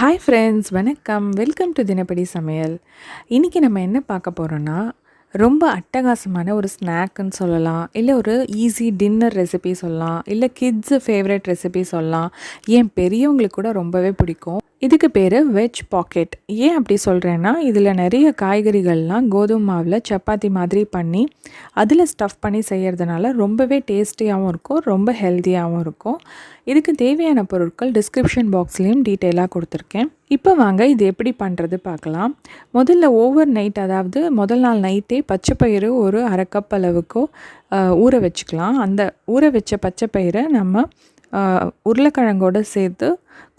Hi friends, வணக்கம். Welcome to தினப்படி சமையல். இன்றைக்கி நம்ம என்ன பார்க்க போகிறோன்னா, ரொம்ப அட்டகாசமான ஒரு ஸ்நாக்குன்னு சொல்லலாம், இல்லை ஒரு ஈஸி டின்னர் ரெசிபி சொல்லலாம், இல்லை கிட்ஸு ஃபேவரட் ரெசிபி சொல்லலாம். ஏன் பெரியவங்களுக்கு கூட ரொம்பவே பிடிக்கும். இதுக்கு பேர் வெஜ் பாக்கெட். ஏன் அப்படி சொல்கிறேன்னா, இதில் நிறைய காய்கறிகள்லாம் கோதுமை மாவில் சப்பாத்தி மாதிரி பண்ணி அதில் ஸ்டஃப் பண்ணி செய்கிறதுனால ரொம்பவே டேஸ்டியாகவும் இருக்கும், ரொம்ப ஹெல்த்தியாகவும் இருக்கும். இதுக்கு தேவையான பொருட்கள் டிஸ்கிரிப்ஷன் பாக்ஸ்லேயும் டீட்டெயிலாக கொடுத்துருக்கேன். இப்போ வாங்க இது எப்படி பண்ணுறது பார்க்கலாம். முதல்ல ஓவர் நைட், அதாவது முதல் நாள் நைட்டே பச்சைப்பயிறு ஒரு அரை கப் அளவுக்கோ ஊற வச்சுக்கலாம். அந்த ஊற வச்ச பச்சைப்பயிரை நம்ம உருளைக்கிழங்கோடு சேர்த்து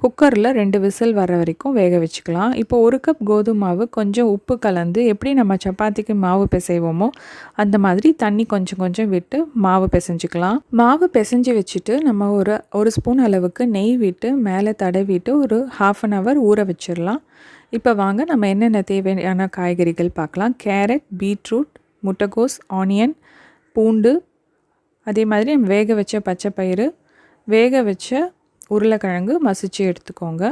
குக்கரில் 2 விசில் வர வரைக்கும் வேக வச்சுக்கலாம். இப்போ 1 கப் கோதுமை மாவு கொஞ்சம் உப்பு கலந்து எப்படி நம்ம சப்பாத்திக்கு மாவு பிசைவோமோ அந்த மாதிரி தண்ணி கொஞ்சம் கொஞ்சம் விட்டு மாவு பிசைஞ்சிக்கலாம். மாவு பிசைஞ்சு வச்சுட்டு நம்ம ஒரு ஸ்பூன் அளவுக்கு நெய் விட்டு மேலே தடவிட்டு ஒரு 1/2 hour ஊற வச்சிடலாம். இப்போ வாங்க நம்ம என்னென்ன தேவையான காய்கறிகள் பார்க்கலாம். கேரட், பீட்ரூட், முட்டைக்கோஸ், ஆனியன், பூண்டு, அதே மாதிரி நம்ம வேக வச்ச பச்சைப்பயிறு, வேக வச்ச உருளைக்கிழங்கு மசிச்சு எடுத்துக்கோங்க.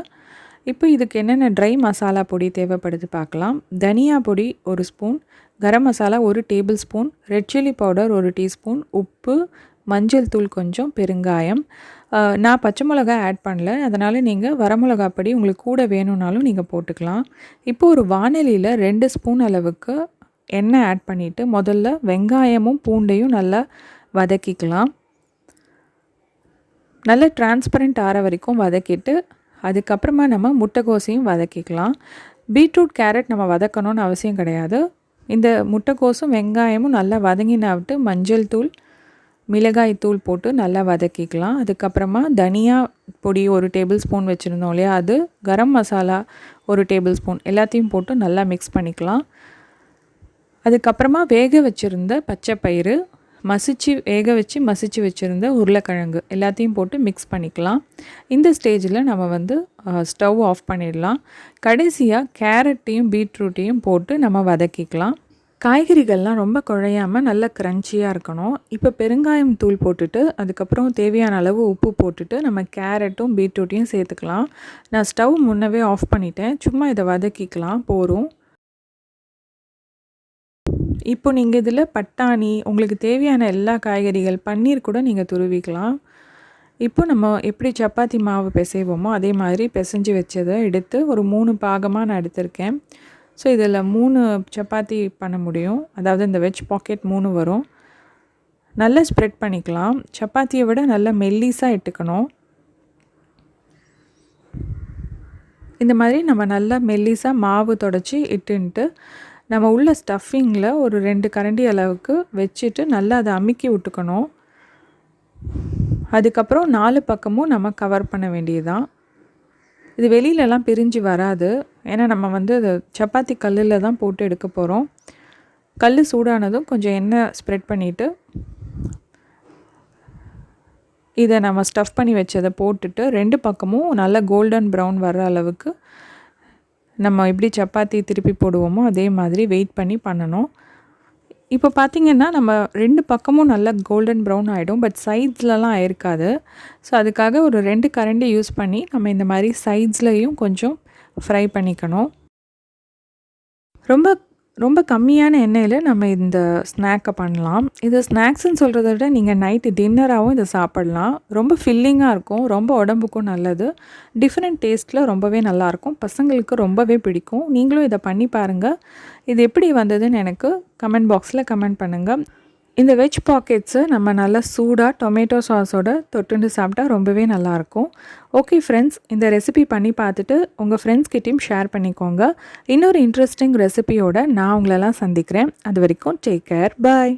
இப்போ இதுக்கு என்னென்ன ட்ரை மசாலா பொடி தேவைப்படுது பார்க்கலாம். தனியா பொடி 1 spoon, garam masala 1 tablespoon, red chilli powder 1 teaspoon, உப்பு, மஞ்சள் தூள் கொஞ்சம், பெருங்காயம். நான் பச்சை மிளகா ஆட் பண்ணல, அதனால் நீங்கள் வரமிளகா பொடி உங்களுக்கு கூட வேணும்னாலும் நீங்கள் போட்டுக்கலாம். இப்போ ஒரு வாணலியில் 2 ஸ்பூன் அளவுக்கு எண்ணெய் ஆட் பண்ணிவிட்டு முதல்ல வெங்காயமும் பூண்டையும் நல்லா வதக்கிக்கலாம். நல்லா டிரான்ஸ்பரண்ட் ஆகிற வரைக்கும் வதக்கிட்டு அதுக்கப்புறமா நம்ம முட்டைக்கோசையும் வதக்கிக்கலாம். பீட்ரூட், கேரட் நம்ம வதக்கணும்னு அவசியம் கிடையாது. இந்த முட்டைக்கோசும் வெங்காயமும் நல்லா வதங்கினாவிட்டு மஞ்சள் தூள், மிளகாய் தூள் போட்டு நல்லா வதக்கிக்கலாம். அதுக்கப்புறமா தனியா பொடி 1 டேபிள் ஸ்பூன் வச்சுருந்தோம் இல்லையா, அது, கரம் மசாலா 1 டேபிள் ஸ்பூன் எல்லாத்தையும் போட்டு நல்லா மிக்ஸ் பண்ணிக்கலாம். அதுக்கப்புறமா வேக வச்சுருந்த பச்சைப்பயிறு, மசிச்சு வச்சுருந்த உருளைக்கிழங்கு எல்லாத்தையும் போட்டு மிக்ஸ் பண்ணிக்கலாம். இந்த ஸ்டேஜில் நம்ம ஸ்டவ் ஆஃப் பண்ணிடலாம். கடைசியாக கேரட்டையும் பீட்ரூட்டையும் போட்டு நம்ம வதக்கிக்கலாம். காய்கறிகள்லாம் ரொம்ப குழையாமல் நல்ல க்ரன்ச்சியாக இருக்கணும். இப்போ பெருங்காயம் தூள் போட்டுட்டு அதுக்கப்புறம் தேவையான அளவு உப்பு போட்டுட்டு நம்ம கேரட்டும் பீட்ரூட்டையும் சேர்த்துக்கலாம். நான் ஸ்டவ் முன்னவே ஆஃப் பண்ணிட்டேன், சும்மா இதை வதக்கிக்கலாம் போதும். இப்போ நீங்கள் இதில் பட்டாணி, உங்களுக்கு தேவையான எல்லா காய்கறிகள், பன்னீர் கூட நீங்கள் துருவிக்கலாம். இப்போ நம்ம எப்படி சப்பாத்தி மாவு பிசைவோமோ அதே மாதிரி பிசைஞ்சு வச்சதை எடுத்து ஒரு 3 பாகமாக நான் எடுத்திருக்கேன். ஸோ இதில் 3 சப்பாத்தி பண்ண முடியும், அதாவது இந்த வெஜ் பாக்கெட் 3 வரும். நல்லா ஸ்ப்ரெட் பண்ணிக்கலாம். சப்பாத்தியை விட நல்லா மெல்லிஸாக இட்டுக்கணும். இந்த மாதிரி நம்ம நல்லா மெல்லிஸாக மாவு தொடச்சி இட்டுன்ட்டு நம்ம உள்ள ஸ்டஃபிங்கில் ஒரு 2 கரண்டி அளவுக்கு வச்சுட்டு நல்லா அதை அமுக்கி விட்டுக்கணும். அதுக்கப்புறம் 4 பக்கமும் நம்ம கவர் பண்ண வேண்டியதுதான். இது வெளியிலலாம் பிரிஞ்சு வராது, ஏன்னா நம்ம அது சப்பாத்தி கல்லில் தான் போட்டு எடுக்க போகிறோம். கல் சூடானதும் கொஞ்சம் எண்ணெய் ஸ்ப்ரெட் பண்ணிவிட்டு இதை நம்ம ஸ்டஃப் பண்ணி வச்சதை போட்டுட்டு 2 பக்கமும் நல்லா கோல்டன் ப்ரௌன் வர்ற அளவுக்கு நம்ம எப்படி சப்பாத்தி திருப்பி போடுவோமோ அதே மாதிரி வெயிட் பண்ணி பண்ணணும். இப்போ பார்த்திங்கன்னா நம்ம 2 பக்கமும் நல்லா கோல்டன் ப்ரௌன் ஆகிடும், பட் சைட்ஸ்லலாம் ஆயிருக்காது. ஸோ அதுக்காக ஒரு 2 கரண்டி யூஸ் பண்ணி நம்ம இந்த மாதிரி சைட்ஸ்லையும் கொஞ்சம் ஃப்ரை பண்ணிக்கணும். ரொம்ப கம்மியான எண்ணெயில் நம்ம இந்த ஸ்நாக்கை பண்ணலாம். இது ஸ்நாக்ஸ்ன்னு சொல்கிறத விட நீங்கள் நைட்டு டின்னராகவும் இதை சாப்பிட்லாம். ரொம்ப ஃபில்லிங்காக இருக்கும், ரொம்ப உடம்புக்கும் நல்லது, டிஃப்ரெண்ட் டேஸ்ட்டில் ரொம்பவே நல்லாயிருக்கும், பசங்களுக்கு ரொம்பவே பிடிக்கும். நீங்களும் இதை பண்ணி பாருங்கள். இது எப்படி வந்ததுன்னு எனக்கு கமெண்ட் பாக்ஸில் கமெண்ட் பண்ணுங்கள். இந்த வெஜ் பாக்கெட்ஸை நம்ம நல்லா சூடாக டொமேட்டோ சாஸோட தொட்டுண்டு சாப்பிட்டா ரொம்பவே நல்லாயிருக்கும். ஓகே ஃப்ரெண்ட்ஸ், இந்த ரெசிபி பண்ணி பார்த்துட்டு உங்கள் ஃப்ரெண்ட்ஸ்கிட்டையும் ஷேர் பண்ணிக்கோங்க. இன்னொரு இன்ட்ரெஸ்டிங் ரெசிபியோட நான் உங்களெல்லாம் சந்திக்கிறேன். அது வரைக்கும் டேக் கேர், பாய்.